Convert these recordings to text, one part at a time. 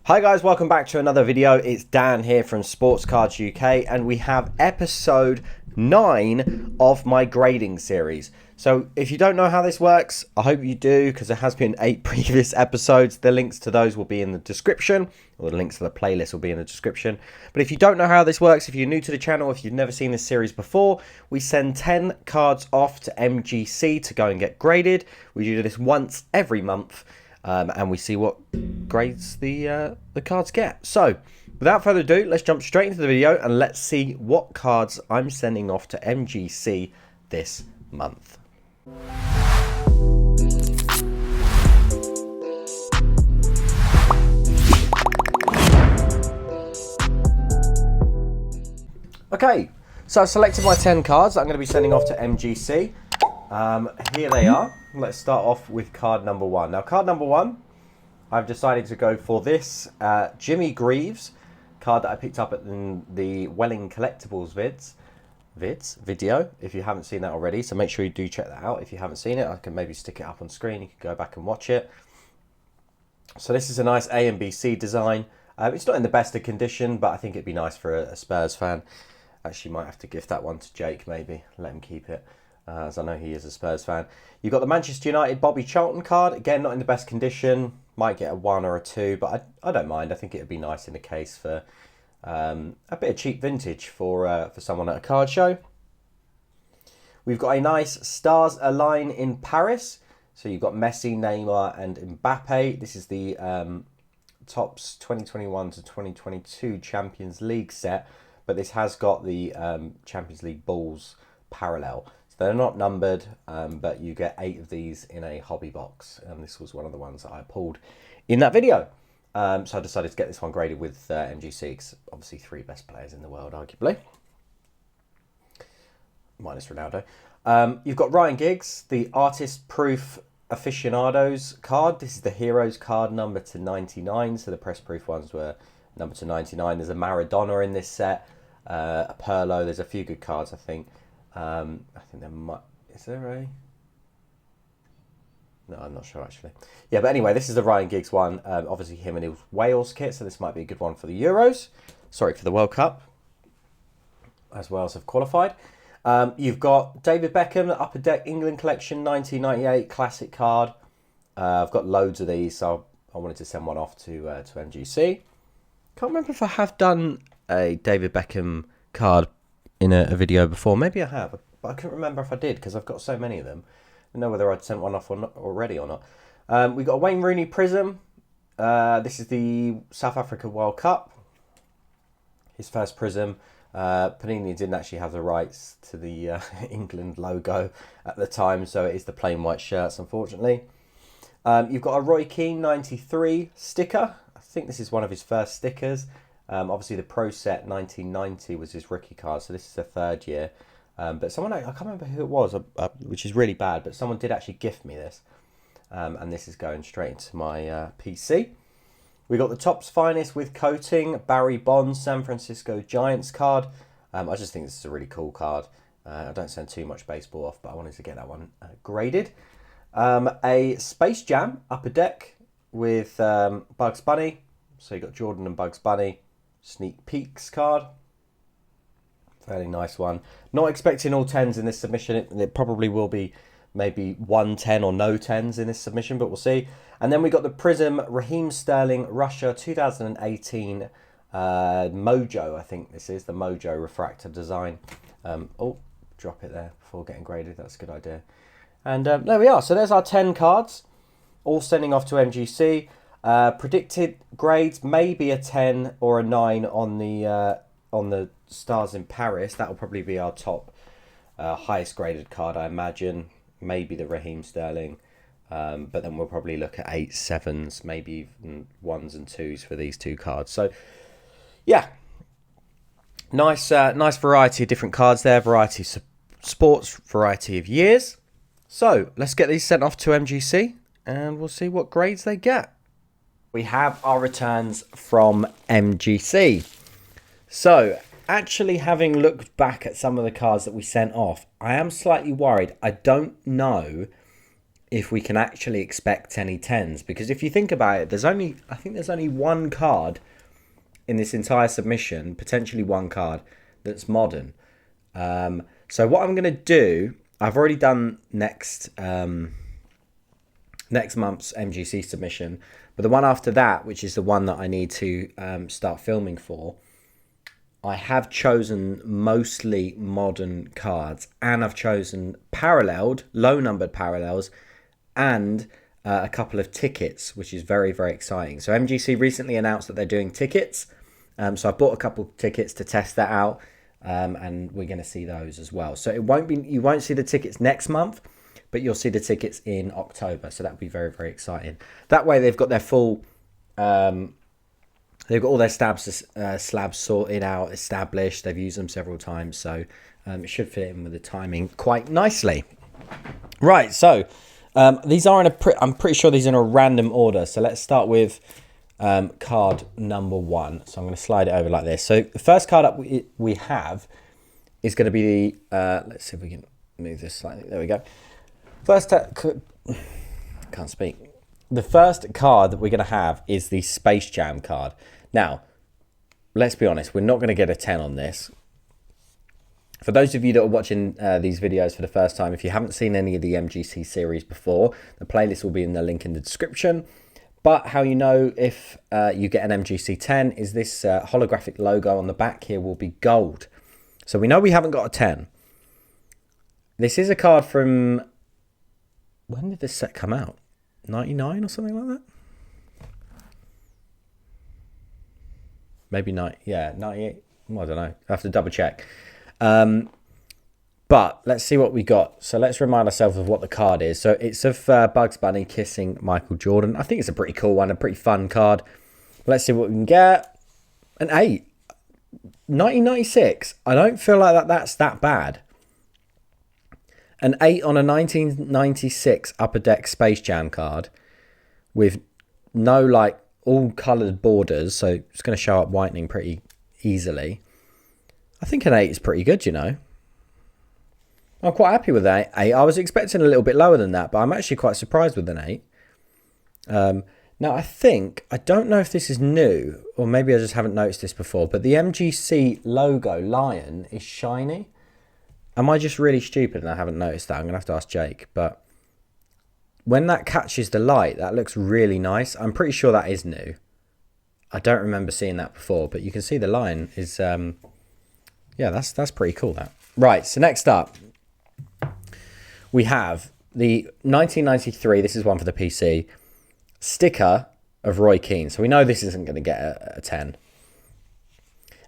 Hi guys, welcome back to another video. It's Dan here from Sports Cards UK and we have episode 9 of my grading series. So if you don't know how this works, I hope you do, because there has been 8 previous episodes. The links to those will be in the description, or the links to the playlist will be in the description. But if you don't know how this works, if you're new to the channel, if you've never seen this series before, we send 10 cards off to MGC to go and get graded. We do this once every month. And we see what grades the cards get. So, without further ado, let's jump straight into the video and let's see what cards I'm sending off to MGC this month. Okay, so I've selected my 10 cards that I'm going to be sending off to MGC. Here they are. Let's start off with card number 1. Now, card number 1, I've decided to go for this Jimmy Greaves card that I picked up in the Welling Collectibles video, if you haven't seen that already. So make sure you do check that out. If you haven't seen it, I can maybe stick it up on screen. You can go back and watch it. So this is a nice A and B C design. It's not in the best of condition, but I think it'd be nice for a Spurs fan. Actually, might have to gift that one to Jake, maybe. Let him keep it. As I know he is a Spurs fan. You've got the Manchester United Bobby Charlton card. Again, not in the best condition. Might get a 1 or a 2, but I don't mind. I think it would be nice in the case for a bit of cheap vintage for someone at a card show. We've got a nice Stars Align in Paris. So you've got Messi, Neymar and Mbappe. This is the Topps 2021 to 2022 Champions League set. But this has got the Champions League balls parallel. They're not numbered, but you get 8 of these in a hobby box. And this was one of the ones that I pulled in that video. So I decided to get this one graded with MGC, because obviously 3 best players in the world, arguably. Minus Ronaldo. You've got Ryan Giggs, the Artist Proof Aficionados card. This is the Heroes card, number to 99. So the press proof ones were number to 99. There's a Maradona in this set, a Perlo. There's a few good cards, I think. I think there might... Is there a... No, I'm not sure, actually. Yeah, but anyway, this is the Ryan Giggs one. Obviously, him and his Wales kit, so this might be a good one for the Euros. Sorry, for the World Cup. As Wales have qualified. You've got David Beckham, the Upper Deck England Collection 1998 classic card. I've got loads of these, so I wanted to send one off to MGC. Can't remember if I have done a David Beckham card in a video before. Maybe I have, but I couldn't remember if I did, because I've got so many of them. I don't know whether I'd sent one off or not, already or not. We've got a Wayne Rooney Prism. This is the South Africa World Cup. His first Prism. Panini didn't actually have the rights to the England logo at the time, so it is the plain white shirts, unfortunately. You've got a Roy Keane 93 sticker. I think this is one of his first stickers. Obviously, the Pro Set 1990 was his rookie card, so this is the 3rd year. But someone, I can't remember who it was, which is really bad, but someone did actually gift me this. And this is going straight into my PC. We got the Topps Finest with coating, Barry Bonds, San Francisco Giants card. I just think this is a really cool card. I don't send too much baseball off, but I wanted to get that one graded. A Space Jam Upper Deck with Bugs Bunny. So you got Jordan and Bugs Bunny. Sneak Peeks card. Fairly nice one. Not expecting all 10s in this submission. It probably will be maybe 1 10 or no 10s in this submission, but we'll see. And then we got the Prism Raheem Sterling Russia 2018 Mojo. I think this is the Mojo refractor design. Oh, drop it there before getting graded. That's a good idea. And there we are. So there's our 10 cards, all sending off to MGC. Predicted grades, maybe a 10 or a 9 on the Stars in Paris. That will probably be our top highest graded card, I imagine. Maybe the Raheem Sterling. But then we'll probably look at 8s, 7s, maybe even 1s and 2s for these 2 cards. So, yeah. Nice variety of different cards there. Variety of sports, variety of years. So, let's get these sent off to MGC and we'll see what grades they get. We have our returns from MGC. So, actually having looked back at some of the cards that we sent off, I am slightly worried. I don't know if we can actually expect any 10s. Because if you think about it, I think there's only one card in this entire submission, potentially one card, that's modern. So what I'm going to do, I've already done next month's MGC submission, but the one after that, which is the one that I need to start filming for, I have chosen mostly modern cards, and I've chosen paralleled, low-numbered parallels, and a couple of tickets, which is very, very exciting. So MGC recently announced that they're doing tickets, so I bought a couple of tickets to test that out, and we're going to see those as well. So you won't see the tickets next month, but you'll see the tickets in October. So that'll be very, very exciting. That way they've got their full, they've got all their slabs sorted out, established. They've used them several times, so it should fit in with the timing quite nicely. Right, so these are I'm pretty sure these are in a random order. So let's start with card number 1. So I'm going to slide it over like this. So the first card up we have is going to be the, let's see if we can move this slightly. There we go. Can't speak. The first card that we're going to have is the Space Jam card. Now, let's be honest, we're not going to get a 10 on this. For those of you that are watching these videos for the first time, if you haven't seen any of the MGC series before, the playlist will be in the link in the description. But how you know if you get an MGC 10 is this holographic logo on the back here will be gold. So we know we haven't got a 10. This is a card from... When did this set come out? 99 or something like that? Maybe 98. Well, I don't know. I have to double check. But let's see what we got. So let's remind ourselves of what the card is. So it's of Bugs Bunny kissing Michael Jordan. I think it's a pretty cool one, a pretty fun card. Let's see what we can get. An 8. 1996. I don't feel like that's that bad. An 8 on a 1996 Upper Deck Space Jam card with no, like, all coloured borders. So it's going to show up whitening pretty easily. I think an 8 is pretty good, you know. I'm quite happy with that 8. I was expecting a little bit lower than that, but I'm actually quite surprised with an 8. Now, I don't know if this is new, or maybe I just haven't noticed this before, but the MGC logo, lion, is shiny. Am I just really stupid and I haven't noticed that? I'm going to have to ask Jake, but when that catches the light, that looks really nice. I'm pretty sure that is new. I don't remember seeing that before, but you can see the lion is, yeah, that's pretty cool, that. Right, so next up, we have the 1993, this is one for the PC, sticker of Roy Keane. So we know this isn't going to get a 10.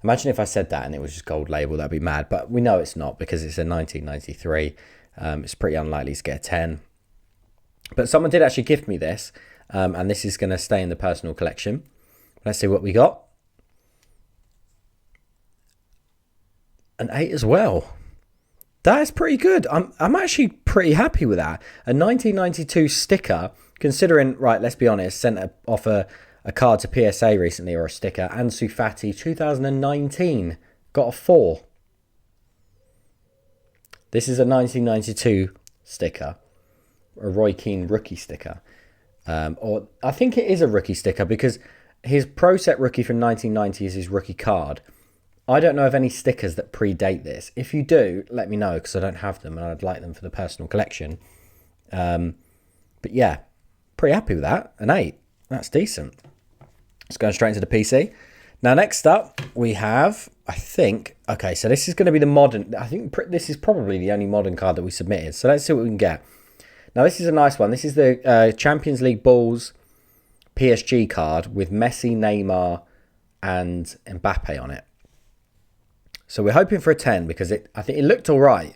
Imagine if I said that and it was just gold label, that'd be mad. But we know it's not because it's a 1993. It's pretty unlikely to get a 10. But someone did actually gift me this, and this is going to stay in the personal collection. Let's see what we got. An 8 as well. That is pretty good. I'm actually pretty happy with that. A 1992 sticker, considering, right, let's be honest, sent off a card to PSA recently, or a sticker. Ansu Fati 2019 got a 4. This is a 1992 sticker, a Roy Keane rookie sticker. Or I think it is a rookie sticker because his Pro Set rookie from 1990 is his rookie card. I don't know of any stickers that predate this. If you do, let me know because I don't have them and I'd like them for the personal collection. But yeah, pretty happy with that. An 8. That's decent. Let's go straight into the PC. Now, next up, we have, I think, okay, so this is going to be the modern. I think this is probably the only modern card that we submitted. So let's see what we can get. Now, this is a nice one. This is the Champions League Bulls PSG card with Messi, Neymar, and Mbappe on it. So we're hoping for a 10 because I think it looked all right.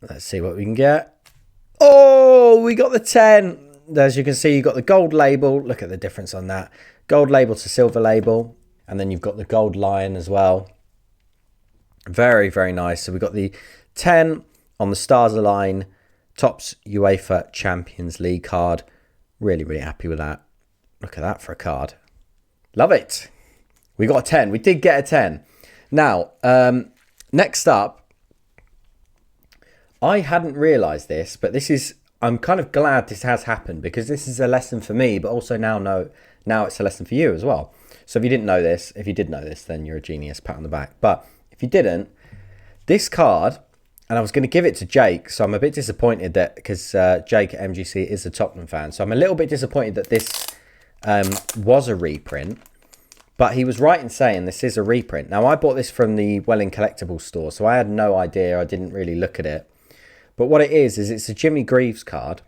Let's see what we can get. Oh, we got the 10. As you can see, you've got the gold label. Look at the difference on that. Gold label to silver label. And then you've got the gold lion as well. Very, very nice. So we've got the 10 on the Stars Align Topps UEFA Champions League card. Really, really happy with that. Look at that for a card. Love it. We got a 10. We did get a 10. Now, next up, I hadn't realised this, but this is I'm kind of glad this has happened, because this is a lesson for me, but also now it's a lesson for you as well. So if you didn't know this, if you did know this, then you're a genius, pat on the back. But if you didn't, this card, and I was going to give it to Jake, so I'm a bit disappointed that, because Jake at MGC is a Tottenham fan, so I'm a little bit disappointed that this was a reprint, but he was right in saying this is a reprint. Now, I bought this from the Welling Collectibles store, so I had no idea. I didn't really look at it. But what it is it's a Jimmy Greaves card,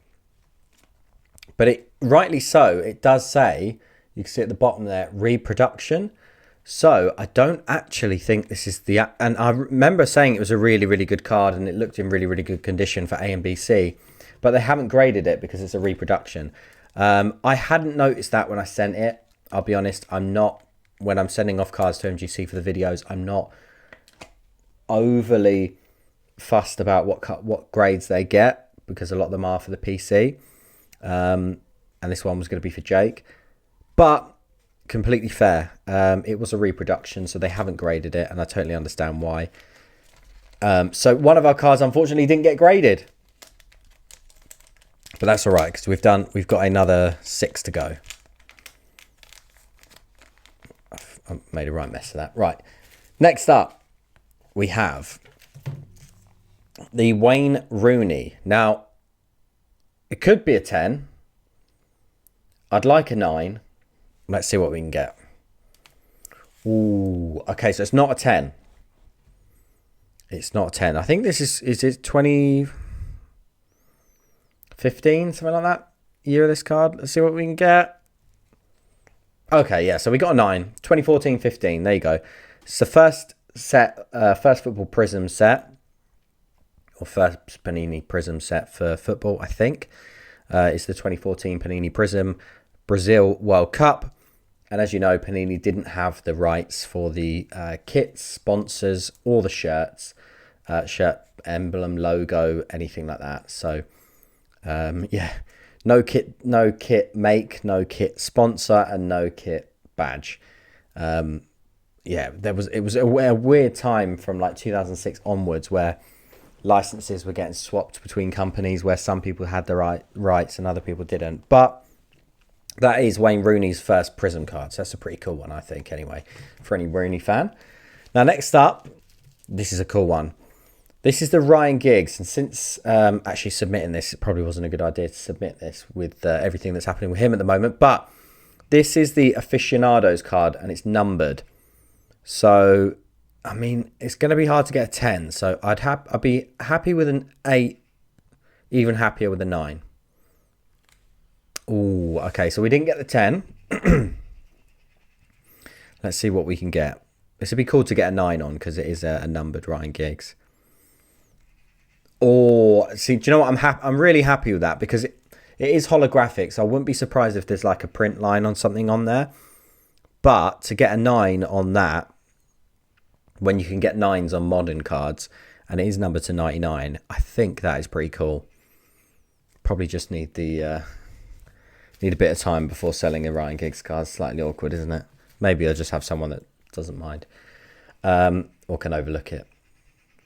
but it, rightly so, it does say, you can see at the bottom there, Reproduction. So I don't actually think this is the, and I remember saying it was a really, really good card and it looked in really, really good condition for A and BC, but they haven't graded it because it's a reproduction. I hadn't noticed that when I sent it. I'll be honest, I'm not, when I'm sending off cards to MGC for the videos, I'm not overly fussed about what grades they get, because a lot of them are for the PC. And this one was going to be for Jake. But completely fair. It was a reproduction, so they haven't graded it, and I totally understand why. So one of our cards unfortunately didn't get graded, but that's all right, because we've got another 6 to go. I've made a right mess of that. Right, next up we have the Wayne Rooney. Now, it could be a 10. I'd like a 9. Let's see what we can get. Ooh, okay, so it's not a 10. It's not a 10. I think this is it 2015, something like that, year of this card. Let's see what we can get. Okay, yeah, so we got a 9. 2014-15, there you go. It's the first set, first football Prism set, or first Panini Prism set for football, I think. It's the 2014 Panini Prism Brazil World Cup. And as you know, Panini didn't have the rights for the kits, sponsors, or the shirts, shirt emblem, logo, anything like that. So, yeah, no kit make, no kit sponsor, and no kit badge. Yeah, it was a weird time from like 2006 onwards, where licenses were getting swapped between companies, where some people had the rights and other people didn't. But that is Wayne Rooney's first Prism card, so that's a pretty cool one, I think, anyway, for any Rooney fan. Now, next up, this is a cool one. This is the Ryan Giggs, and since actually submitting this, it probably wasn't a good idea to submit this with everything that's happening with him at the moment, but this is the Aficionados card, and it's numbered. So, I mean, it's going to be hard to get a 10, so I'd be happy with an 8, even happier with a 9. Ooh, okay, so we didn't get the 10. Let's see what we can get. This would be cool to get a 9 on, because it is a numbered Ryan Giggs. Or, see, do you know what? I'm really happy with that, because it is holographic, so I wouldn't be surprised if there's like a print line on something on there. But to get a 9 on that, when you can get 9s on modern cards, and it is numbered to 99, I think that is pretty cool. Probably just need the... Need a bit of time before selling a Ryan Giggs card. Slightly awkward, isn't it? Maybe I'll just have someone that doesn't mind. Or can overlook it.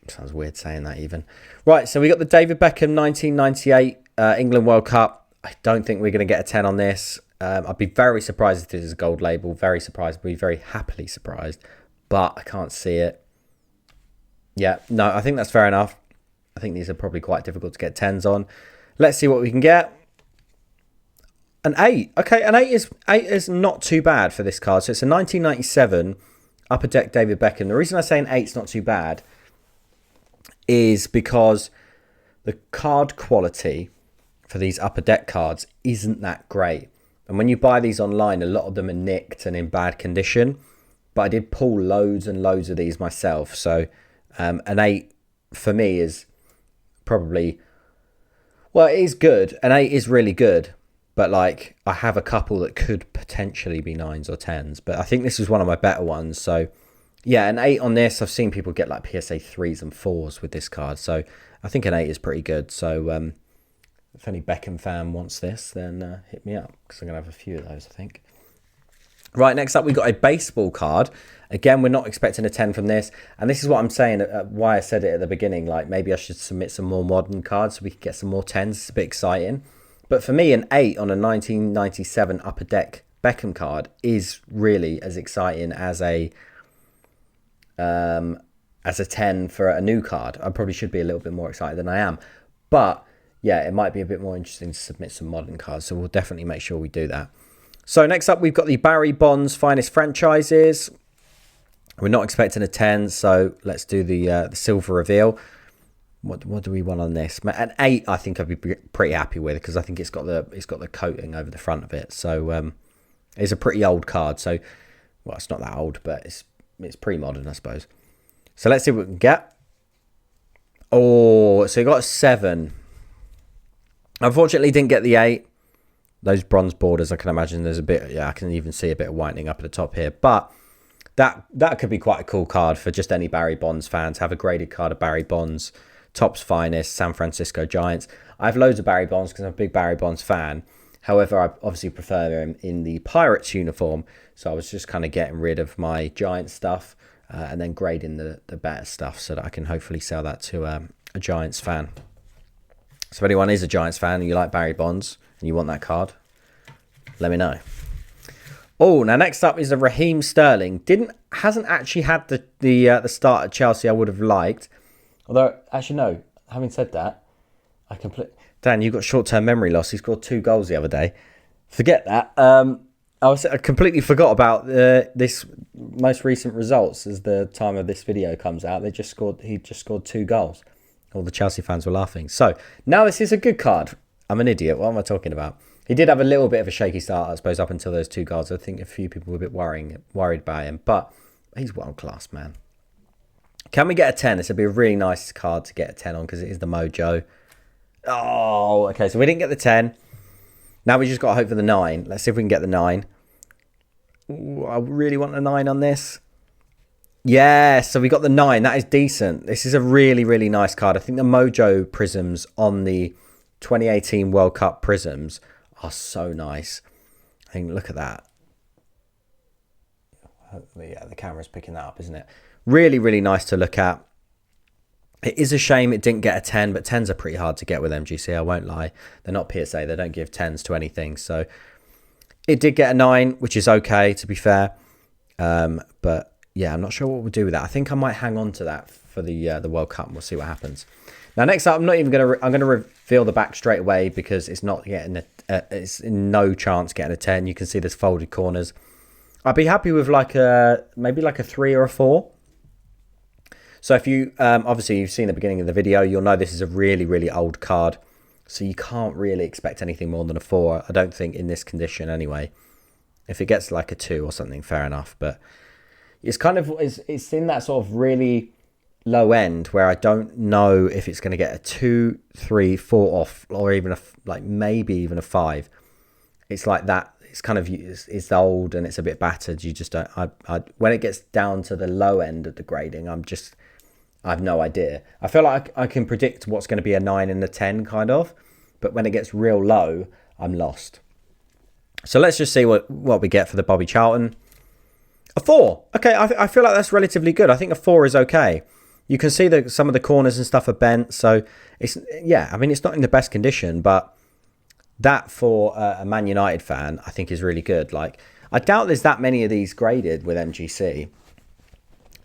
Sounds weird saying that even. Right, so we got the David Beckham 1998 England World Cup. I don't think we're going to get a 10 on this. I'd be very surprised if this is a gold label. Very surprised. I'd be very happily surprised. But I can't see it. Yeah, no, I think that's fair enough. I think these are probably quite difficult to get 10s on. Let's see what we can get. An 8. Okay, an 8 is not too bad for this card. So it's a 1997 Upper Deck David Beckham. The reason I say an 8's not too bad is because the card quality for these Upper Deck cards isn't that great. And when you buy these online, a lot of them are nicked and in bad condition. But I did pull loads and loads of these myself. So an 8 for me is probably... Well, it is good. An 8 is really good. But, like, I have a couple that could potentially be 9s or 10s. But I think this is one of my better ones. So, yeah, an 8 on this. I've seen people get, like, PSA 3s and 4s with this card. So, I think an 8 is pretty good. So, if any Beckham fan wants this, then hit me up. Because I'm going to have a few of those, I think. Right, next up, we got a baseball card. Again, we're not expecting a 10 from this. And this is what I'm saying, why I said it at the beginning. Like, maybe I should submit some more modern cards so we could get some more 10s. It's a bit exciting. But for me, an 8 on a 1997 Upper Deck Beckham card is really as exciting as a 10 for a new card. I probably should be a little bit more excited than I am. But, yeah, it might be a bit more interesting to submit some modern cards. So we'll definitely make sure we do that. So next up, we've got the Barry Bonds Finest Franchises. We're not expecting a 10, so let's do the silver reveal. What do we want on this? An 8, I think I'd be pretty happy with, because I think it's got the coating over the front of it. So it's a pretty old card. So, well, it's not that old, but it's pre-modern, I suppose. So let's see what we can get. Oh, so you got a 7. Unfortunately, didn't get the 8. Those bronze borders, I can imagine there's a bit, yeah, I can even see a bit of whitening up at the top here. But that could be quite a cool card for just any Barry Bonds fans. Have a graded card of Barry Bonds, Topps Finest, San Francisco Giants. I have loads of Barry Bonds because I'm a big Barry Bonds fan. However, I obviously prefer him in the Pirates uniform. So I was just kind of getting rid of my Giants stuff and then grading the better stuff so that I can hopefully sell that to a Giants fan. So if anyone is a Giants fan and you like Barry Bonds and you want that card, let me know. Oh, now next up is a Raheem Sterling. Hasn't actually had the start at Chelsea I would have liked. Although, actually no, having said that, Dan, you've got short-term memory loss. He scored 2 goals the other day. Forget that. I completely forgot about this most recent results as the time of this video comes out. He just scored 2 goals. All the Chelsea fans were laughing. So, now this is a good card. I'm an idiot. What am I talking about? He did have a little bit of a shaky start, I suppose, up until those 2 goals. I think a few people were a bit worried about him. But he's world-class, man. Can we get a 10? This would be a really nice card to get a 10 on because it is the Mojo. Oh, okay. So we didn't get the 10. Now we just got to hope for the 9. Let's see if we can get the 9. Ooh, I really want a 9 on this. Yeah, so we got the 9. That is decent. This is a really, really nice card. I think the Mojo prisms on the 2018 World Cup prisms are so nice. I think, look at that. Yeah, the camera's picking that up, isn't it? Really, really nice to look at. It is a shame it didn't get a 10, but 10s are pretty hard to get with MGC, I won't lie. They're not PSA, they don't give 10s to anything. So it did get a 9, which is okay, to be fair. But yeah, I'm not sure what we'll do with that. I think I might hang on to that for the World Cup, and we'll see what happens. Now, next up, I'm not even going to... I'm going to reveal the back straight away because it's not getting it's in no chance getting a 10. You can see there's folded corners. I'd be happy with maybe like a 3 or a 4. So if you... obviously, you've seen the beginning of the video. You'll know this is a really, really old card. So you can't really expect anything more than a 4. I don't think in this condition anyway. If it gets like a 2 or something, fair enough. But it's kind of... It's in that sort of really... low end where I don't know if it's going to get a 2, 3, 4 off or even maybe even a 5. It's like that. It's kind of it's old and it's a bit battered. You just don't. When it gets down to the low end of the grading, I have no idea. I feel like I can predict what's going to be a 9 and a 10 kind of, but when it gets real low, I'm lost. So let's just see what we get for the Bobby Charlton. A 4. Okay, I feel like that's relatively good. I think a 4 is okay. You can see that some of the corners and stuff are bent. So, I mean, it's not in the best condition, but that for a Man United fan, I think is really good. Like, I doubt there's that many of these graded with MGC.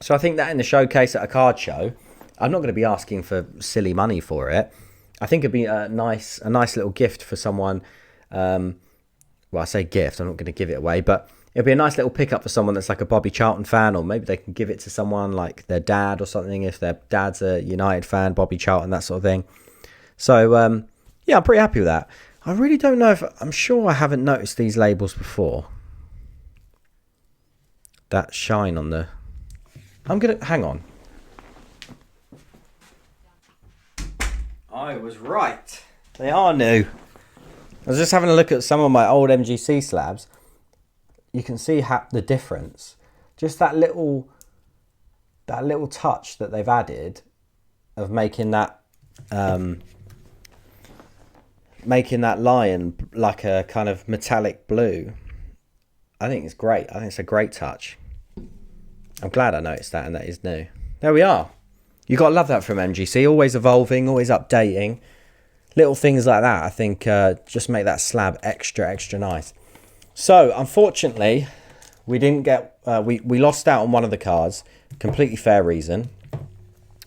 So I think that in the showcase at a card show, I'm not going to be asking for silly money for it. I think it'd be a nice little gift for someone. Well, I say gift, I'm not going to give it away, but it'll be a nice little pickup for someone that's like a Bobby Charlton fan, or maybe they can give it to someone like their dad or something if their dad's a United fan, Bobby Charlton, that sort of thing. So, yeah, I'm pretty happy with that. I really don't know if... I'm sure I haven't noticed these labels before. That shine on the... hang on. I was right. They are new. I was just having a look at some of my old MGC slabs. You can see the difference. Just that little touch that they've added of making that lion like a kind of metallic blue. I think it's great. I think it's a great touch. I'm glad I noticed that, and that is new. There we are. You got to love that from MGC. Always evolving, always updating. Little things like that, I think, just make that slab extra nice. So, unfortunately, we didn't get... we lost out on one of the cards. Completely fair reason.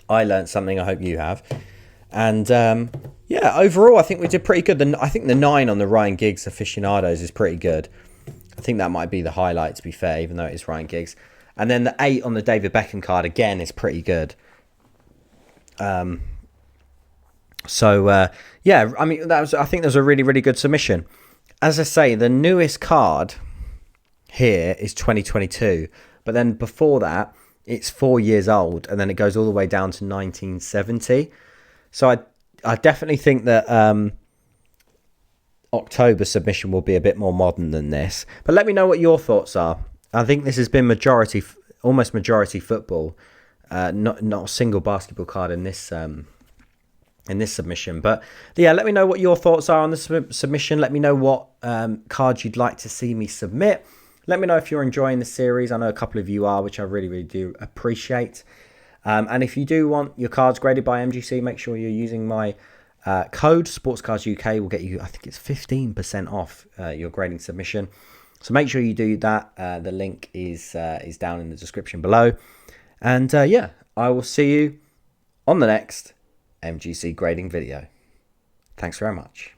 I learned something. I hope you have. And, yeah, overall, I think we did pretty good. I think the 9 on the Ryan Giggs Aficionados is pretty good. I think that might be the highlight, to be fair, even though it is Ryan Giggs. And then the 8 on the David Beckham card, again, is pretty good. Yeah, I mean, I think that was a really good submission. As I say, the newest card here is 2022, but then before that, it's 4 years old, and then it goes all the way down to 1970. So I definitely think that October submission will be a bit more modern than this. But let me know what your thoughts are. I think this has been almost majority football. Not a single basketball card in this submission. But yeah, let me know what your thoughts are on the submission. Let me know what cards you'd like to see me submit. Let me know if you're enjoying the series. I know a couple of you are, which I really do appreciate. And if you do want your cards graded by MGC, make sure you're using my code sportscardsuk. Will get you, I think it's 15% off your grading submission. So make sure you do that. The link is down in the description below. And yeah, I will see you on the next MGC grading video. Thanks very much.